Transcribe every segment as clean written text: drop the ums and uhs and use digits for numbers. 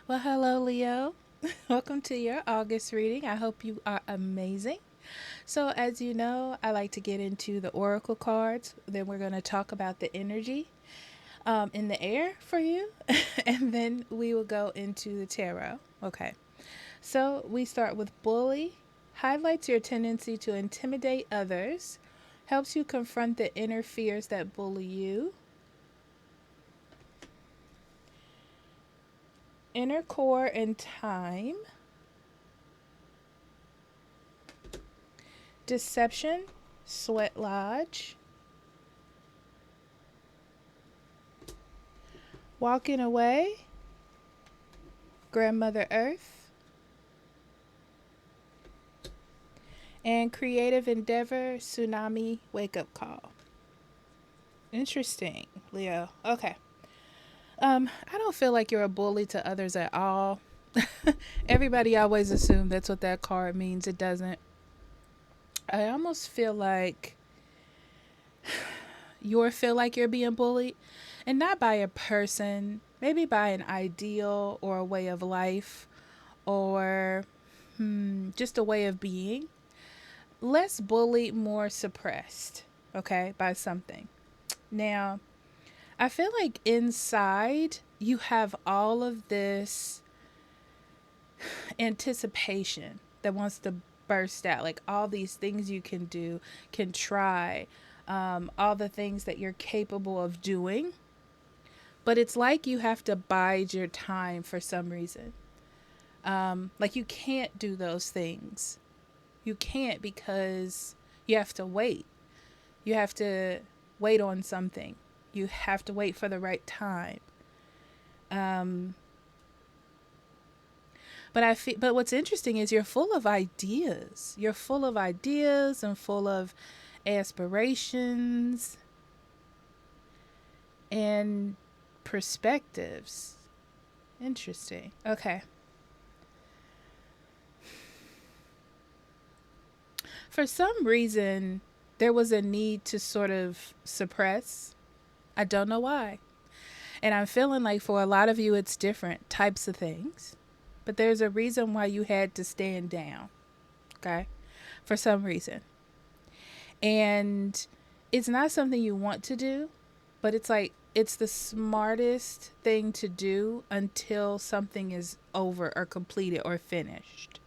Well, hello, Leo. Welcome to your August reading. I hope you are amazing. So, as you know, I like to get into the oracle cards. Then we're going to talk about the energy in the air for you. And then we will go into the tarot. Okay. So, we start with bully. Highlights your tendency to intimidate others, helps you confront the inner fears that bully you. Inner core and time. Deception, Sweat Lodge. Walking Away, Grandmother Earth. And Creative Endeavor, Tsunami Wake Up Call. Interesting, Leo. Okay. I don't feel like you're a bully to others at all. Everybody always assumes that's what that card means. It doesn't. I almost feel like you feel like you're being bullied, and not by a person, maybe by an ideal or a way of life, or just a way of being. Less bullied, more suppressed, okay, by something. Now, I feel like inside you have all of this anticipation that wants to burst out, like all these things you can do, can try, all the things that you're capable of doing. But it's like you have to bide your time for some reason. Like you can't do those things. You can't because you have to wait. You have to wait on something. You have to wait for the right time. Um, but what's interesting is you're full of ideas. You're full of ideas and full of aspirations and perspectives. Interesting. Okay. For some reason, there was a need to sort of suppress. I don't know why. And I'm feeling like for a lot of you, it's different types of things. But there's a reason why you had to stand down, okay? For some reason. And it's not something you want to do, but it's like it's the smartest thing to do until something is over or completed or finished.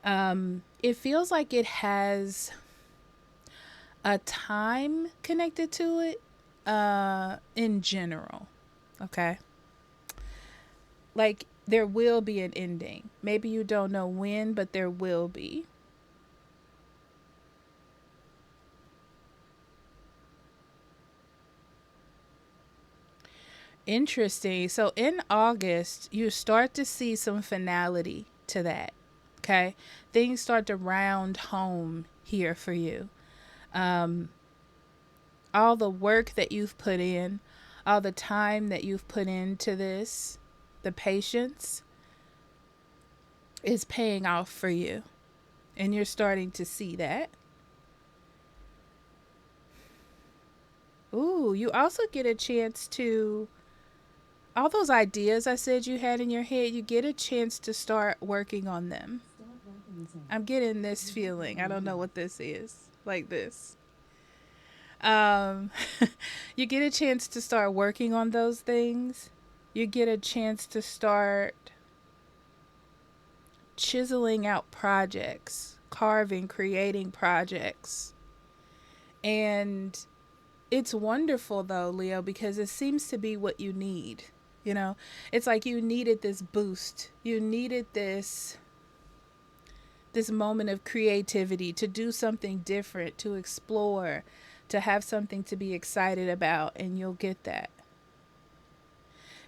It feels like it has a time connected to it in general, okay? Like there will be an ending. Maybe you don't know when, but there will be. Interesting. So in August, you start to see some finality to that. Okay. Things start to round home here for you. Um, all the work that you've put in, all the time that you've put into this, the patience is paying off for you. And you're starting to see that. Ooh, you also get a chance to all those ideas I said you had in your head, you get a chance to start working on them. I'm getting this feeling. I don't know what this is. Like this. Um, you get a chance to start working on those things. You get a chance to start chiseling out projects, carving, creating projects. And it's wonderful though, Leo, because it seems to be what you need. You know, it's like you needed this boost. You needed this moment of creativity to do something different, to explore, to have something to be excited about, and you'll get that.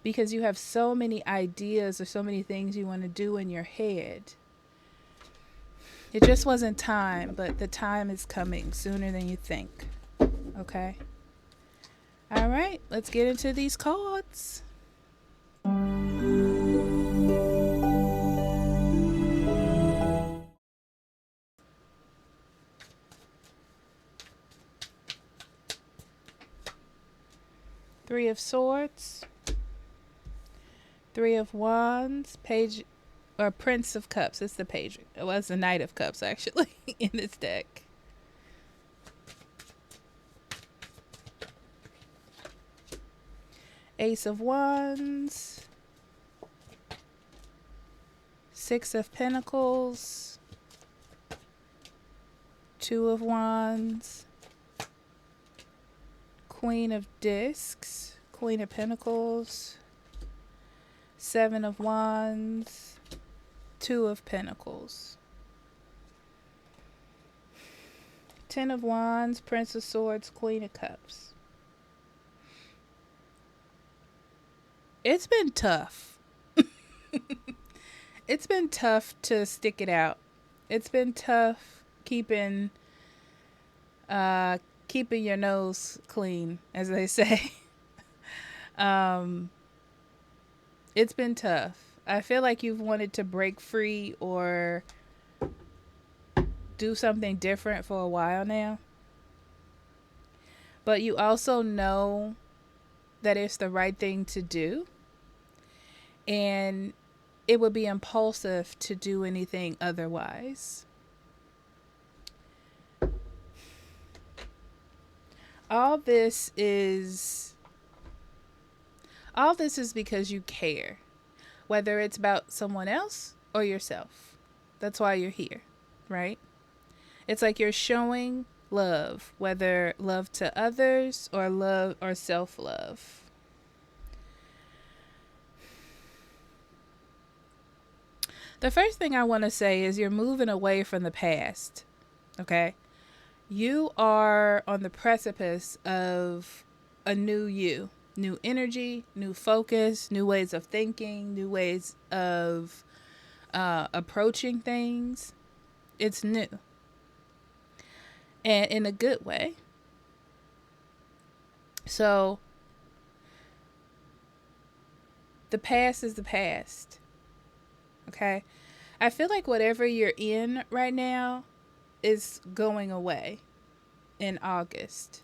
Because you have so many ideas or so many things you want to do in your head. It just wasn't time, but the time is coming sooner than you think. Okay? All right, let's get into these cards. Three of Swords, Three of Wands, Page or Prince of Cups. It's the page. It was the Knight of Cups actually in this deck. Ace of Wands, Six of Pentacles, Two of Wands, Queen of Discs, Queen of Pentacles, Seven of Wands, Two of Pentacles, Ten of Wands, Prince of Swords, Queen of Cups. It's been tough. It's been tough to stick it out. It's been tough keeping your nose clean, as they say. It's been tough. I feel like you've wanted to break free or do something different for a while now. But you also know that it's the right thing to do. And it would be impulsive to do anything otherwise. All this is because you care, whether it's about someone else or yourself. That's why you're here, right? It's like you're showing love, whether love to others or love or self-love. The first thing I want to say is you're moving away from the past, okay? You are on the precipice of a new you, new energy, new focus, new ways of thinking, new ways of approaching things. It's new. And in a good way. So, the past is the past. Okay? I feel like whatever you're in right now is going away in August.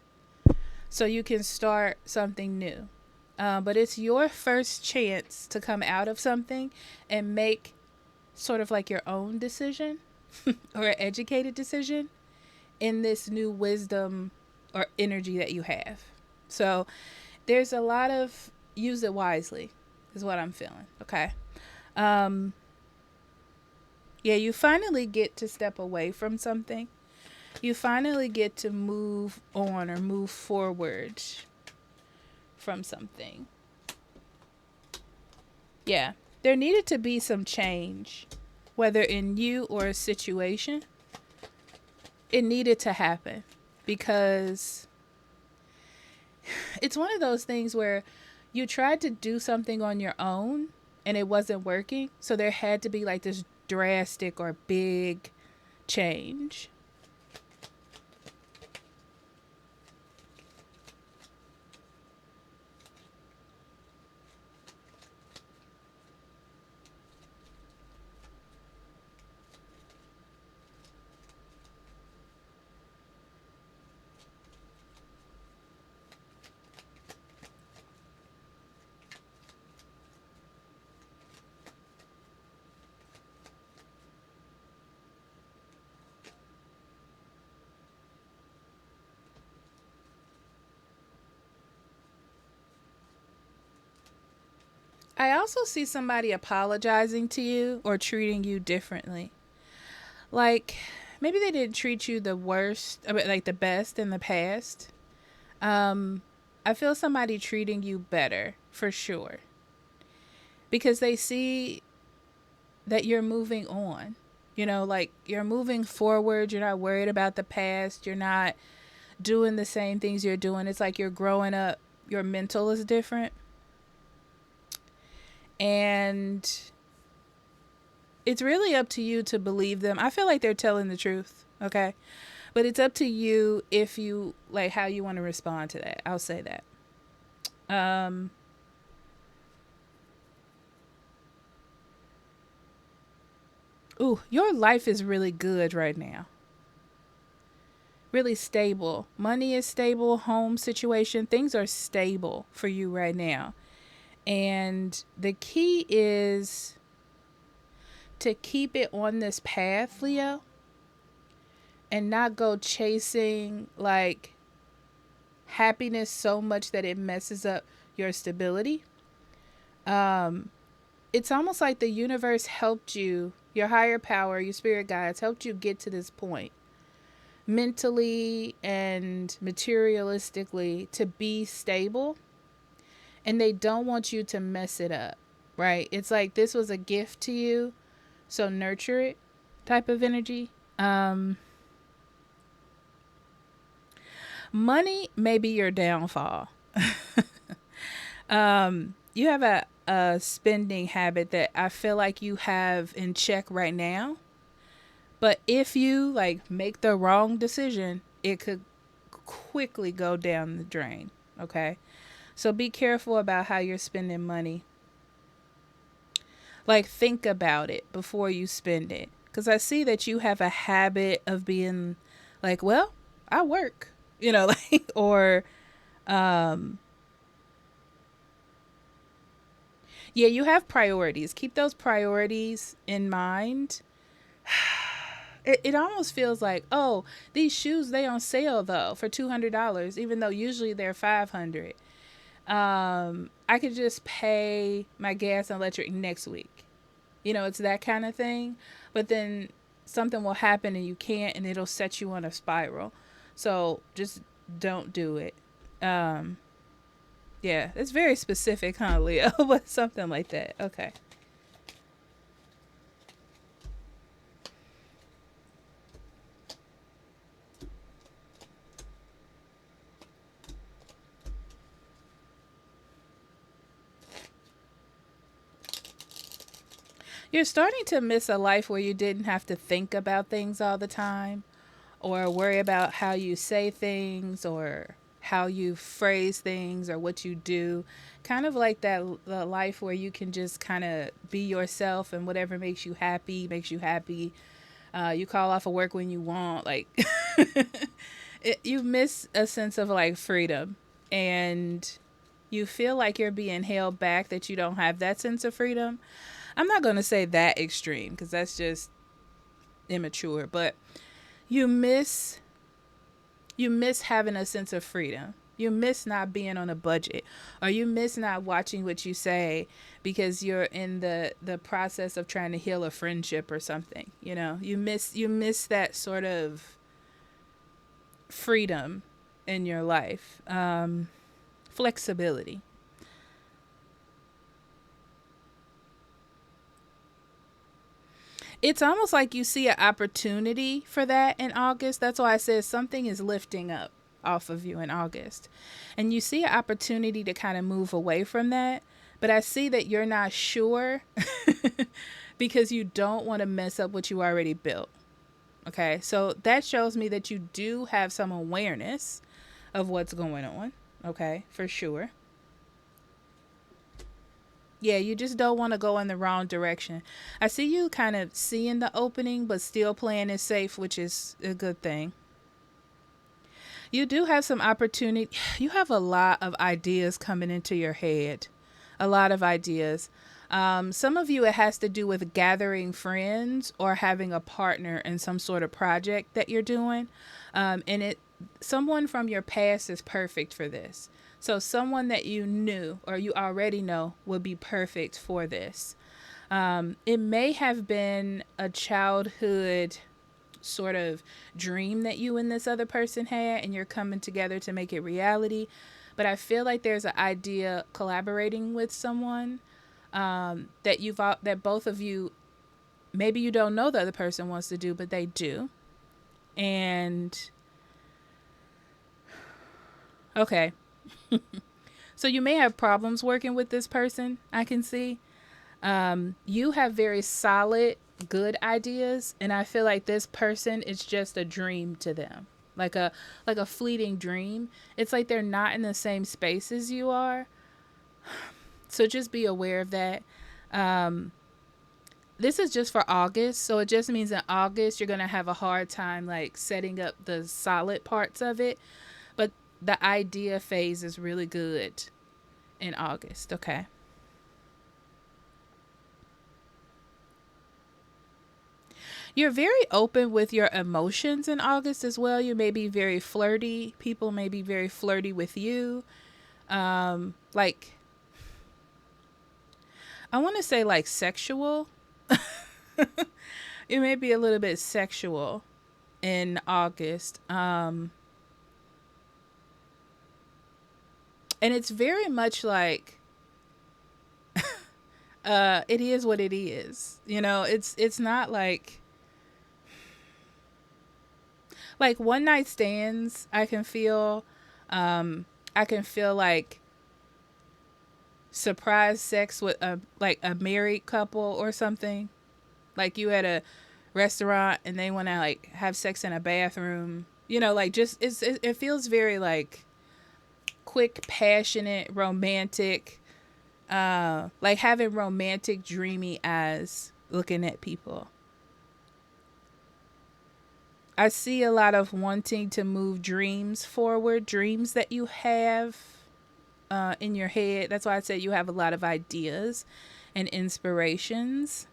So you can start something new. But it's your first chance to come out of something and make sort of like your own decision or an educated decision in this new wisdom or energy that you have. So there's a lot of use it wisely is what I'm feeling. Okay. Yeah, you finally get to step away from something. You finally get to move on or move forward from something. Yeah, there needed to be some change, whether in you or a situation. It needed to happen because it's one of those things where you tried to do something on your own and it wasn't working. So there had to be like this drastic or big change. I also see somebody apologizing to you or treating you differently. Like, maybe they didn't treat you the worst, like the best in the past. I feel somebody treating you better, for sure. Because they see that you're moving on. You know, like you're moving forward. You're not worried about the past. You're not doing the same things you're doing. It's like you're growing up. Your mental is different. And it's really up to you to believe them. I feel like they're telling the truth, okay? But it's up to you if you, like, how you want to respond to that. I'll say that. Ooh, your life is really good right now. Really stable. Money is stable. Home situation. Things are stable for you right now. And the key is to keep it on this path, Leo, and not go chasing like happiness so much that it messes up your stability. Um, it's almost like the universe helped you, your higher power, your spirit guides helped you get to this point mentally and materialistically to be stable, and they don't want you to mess it up, right? It's like this was a gift to you, so nurture it type of energy. Um, Money may be your downfall. You have a spending habit that I feel like you have in check right now. But if you like make the wrong decision, it could quickly go down the drain. Okay. So be careful about how you're spending money. Like think about it before you spend it. Because I see that you have a habit of being like, well, I work, like, or, um, yeah, you have priorities. Keep those priorities in mind. It almost feels like, oh, these shoes, they on sale though for $200, even though usually they're 500. I could just pay my gas and electric next week. It's that kind of thing. But then something will happen and you can't, and it'll set you on a spiral. So just don't do it. Um, yeah, it's very specific, huh, Leo? But something like that. Okay. You're starting to miss a life where you didn't have to think about things all the time, or worry about how you say things or how you phrase things or what you do. Kind of like that the life where you can just kind of be yourself, and whatever makes you happy makes you happy. You call off of work when you want. Like you miss a sense of like freedom, and you feel like you're being held back, that you don't have that sense of freedom. I'm not going to say that extreme because that's just immature, but you miss you miss having a sense of freedom. You miss not being on a budget, or you miss not watching what you say because you're in the process of trying to heal a friendship or something. You miss that sort of freedom in your life. Flexibility. It's almost like you see an opportunity for that in August. That's why I said something is lifting up off of you in August. And you see an opportunity to kind of move away from that. But I see that you're not sure because you don't want to mess up what you already built. Okay. So that shows me that you do have some awareness of what's going on. Okay. For sure. Yeah, you just don't want to go in the wrong direction. I see you kind of seeing the opening, but still playing it safe, which is a good thing. You do have some opportunity. You have a lot of ideas coming into your head, a lot of ideas. Some of you, it has to do with gathering friends or having a partner in some sort of project that you're doing. And someone from your past is perfect for this. So someone that you knew or you already know would be perfect for this. It may have been a childhood sort of dream that you and this other person had, and you're coming together to make it reality. But I feel like there's an idea collaborating with someone, that both of you, maybe you don't know the other person wants to do, but they do. And okay. So you may have problems working with this person, I can see. You have very solid, good ideas, and I feel like this person is just a dream to them. Like a fleeting dream. It's like they're not in the same space as you are. So just be aware of that. Um, this is just for August, so it just means in August you're gonna have a hard time like setting up the solid parts of it. But the idea phase is really good in August, okay? You're very open with your emotions in August as well. You may be very flirty. People may be very flirty with you. Like, I want to say like sexual. It may be a little bit sexual in August. And it's very much like it is what it is. You know, it's not like one night stands. I can feel like surprise sex with a married couple or something. Like you at a restaurant and they want to like have sex in a bathroom. You know, like just it feels very like quick, passionate, romantic. Like having romantic, dreamy eyes looking at people. I see a lot of wanting to move dreams forward, dreams that you have in your head. That's why I said you have a lot of ideas and inspirations.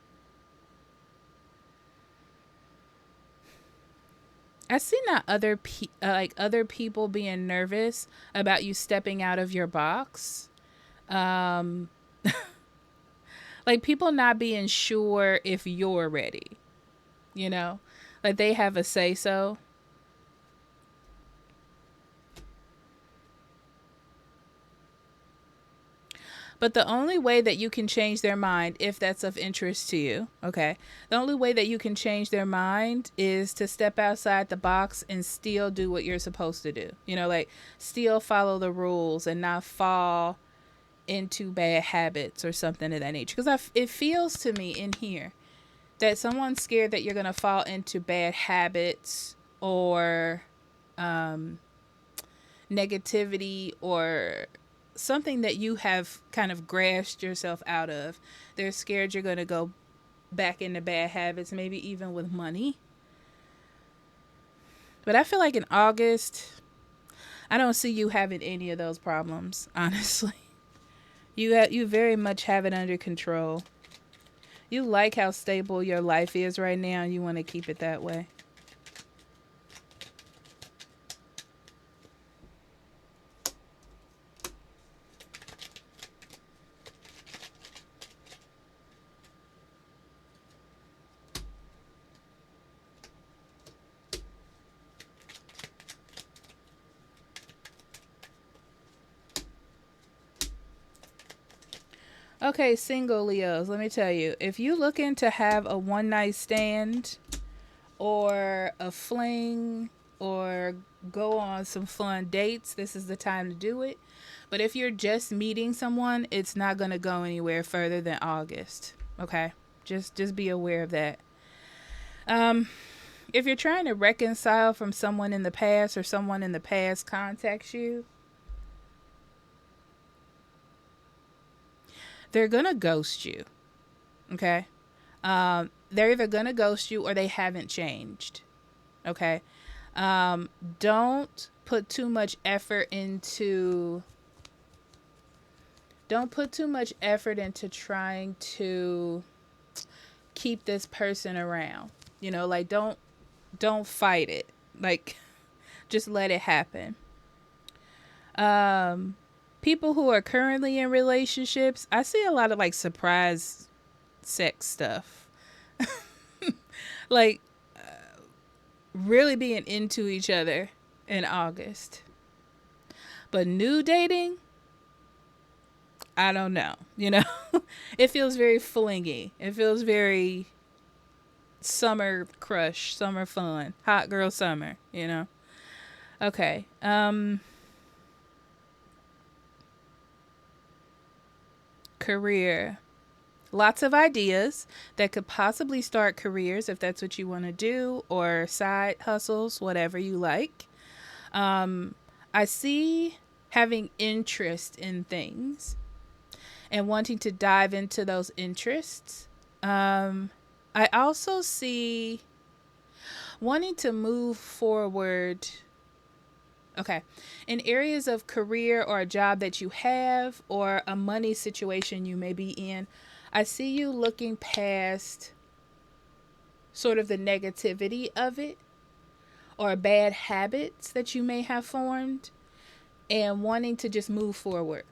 I see not like other people being nervous about you stepping out of your box. Um, like people not being sure if you're ready. You know, like they have a say so. But the only way that you can change their mind, if that's of interest to you, okay, the only way that you can change their mind is to step outside the box and still do what you're supposed to do. You know, like still follow the rules and not fall into bad habits or something of that nature. Because it feels to me in here that someone's scared that you're going to fall into bad habits or negativity or something that you have kind of grasped yourself out of. They're scared you're going to go back into bad habits, maybe even with money. But I feel like in August, I don't see you having any of those problems, honestly. You very much have it under control. You like how stable your life is right now, and you want to keep it that way. Okay, single Leos, let me tell you, if you looking to have a one night stand or a fling or go on some fun dates, this is the time to do it. But if you're just meeting someone, it's not going to go anywhere further than August. Okay? Just be aware of that. Um if you're trying to reconcile from someone in the past or someone in the past contacts you, they're going to ghost you. Okay? They're either going to ghost you or they haven't changed. Okay? Don't put too much effort into trying to keep this person around. You know, like don't fight it. Like just let it happen. Um People who are currently in relationships, I see a lot of like surprise sex stuff. Like really being into each other in August. But new dating, I don't know. You know, it feels very flingy. It feels very summer crush, summer fun, hot girl summer, you know. Okay. Career. Lots of ideas that could possibly start careers if that's what you want to do, or side hustles, whatever you like. I see having interest in things and wanting to dive into those interests. I also see wanting to move forward. Okay. In areas of career or a job that you have or a money situation you may be in, I see you looking past sort of the negativity of it or bad habits that you may have formed and wanting to just move forward.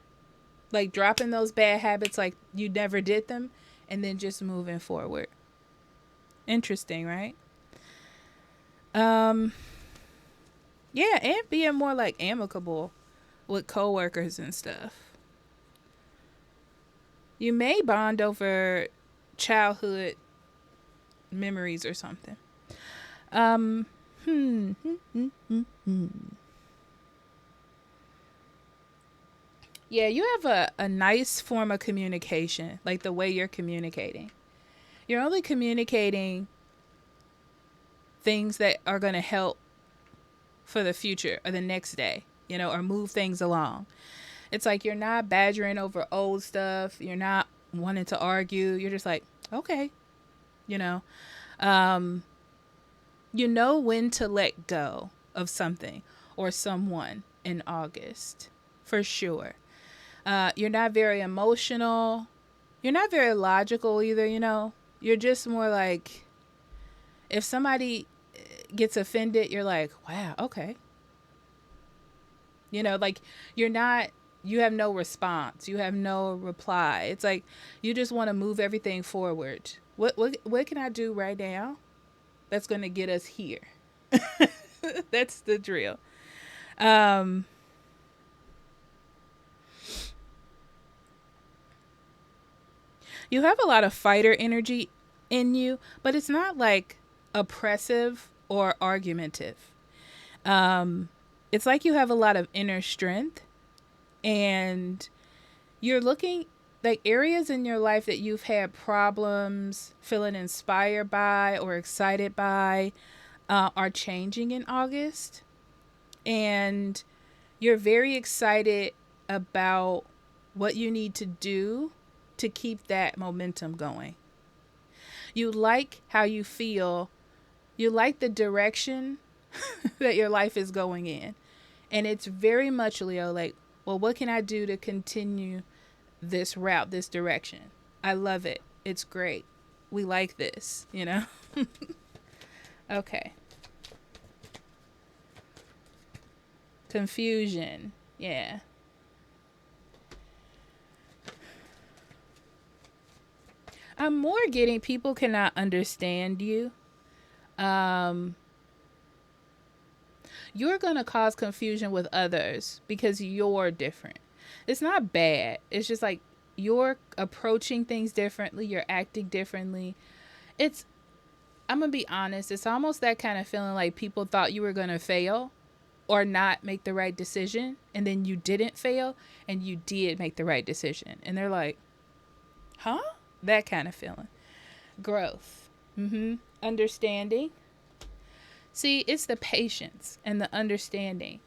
Like dropping those bad habits like you never did them and then just moving forward. Interesting, right? Um yeah, and being more like amicable with coworkers and stuff. You may bond over childhood memories or something. Um hmm, hmm, hmm, hmm, hmm. Yeah, you have a nice form of communication, like the way you're communicating. You're only communicating things that are going to help for the future or the next day, or move things along. It's like you're not badgering over old stuff. You're not wanting to argue. You're just like, okay, you know. Um, you know when to let go of something or someone in August, for sure. You're not very emotional. You're not very logical either. You're just more like, if somebody gets offended, you're like, wow, okay. Like you have no response. You have no reply. It's like you just want to move everything forward. What can I do right now that's going to get us here? That's the drill. Um, you have a lot of fighter energy in you, but it's not like oppressive or argumentative. Um, it's like you have a lot of inner strength and you're looking like areas in your life that you've had problems feeling inspired by or excited by are changing in August. And you're very excited about what you need to do to keep that momentum going. You like how you feel. You like the direction that your life is going in. And it's very much, Leo, like, well, what can I do to continue this route, this direction? I love it. It's great. We like this. Okay. Confusion. Yeah. I'm more getting people cannot understand you. Um, you're going to cause confusion with others because you're different. It's not bad. It's just like you're approaching things differently, you're acting differently. It's I'm going to be honest, it's almost that kind of feeling like people thought you were going to fail or not make the right decision and then you didn't fail and you did make the right decision. And they're like, "Huh?" That kind of feeling. Growth. Understanding. See, it's the patience and the understanding.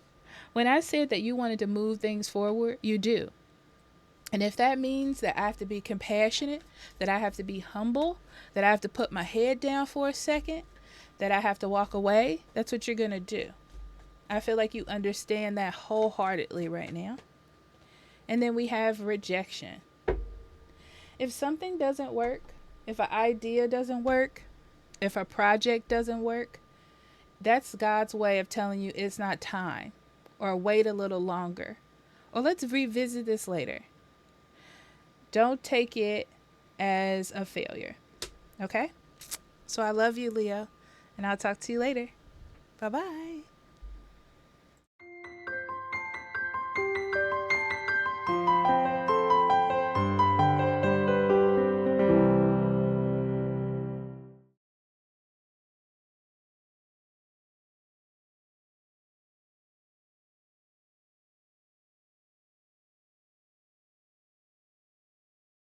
When I said that you wanted to move things forward, you do. And if that means that I have to be compassionate, that I have to be humble, that I have to put my head down for a second, that I have to walk away, that's what you're going to do. I feel like you understand that wholeheartedly right now. And then we have rejection. If something doesn't work, if an idea doesn't work, if a project doesn't work, that's God's way of telling you it's not time, or wait a little longer, or let's revisit this later. Don't take it as a failure. Okay? So I love you, Leo, and I'll talk to you later. Bye-bye.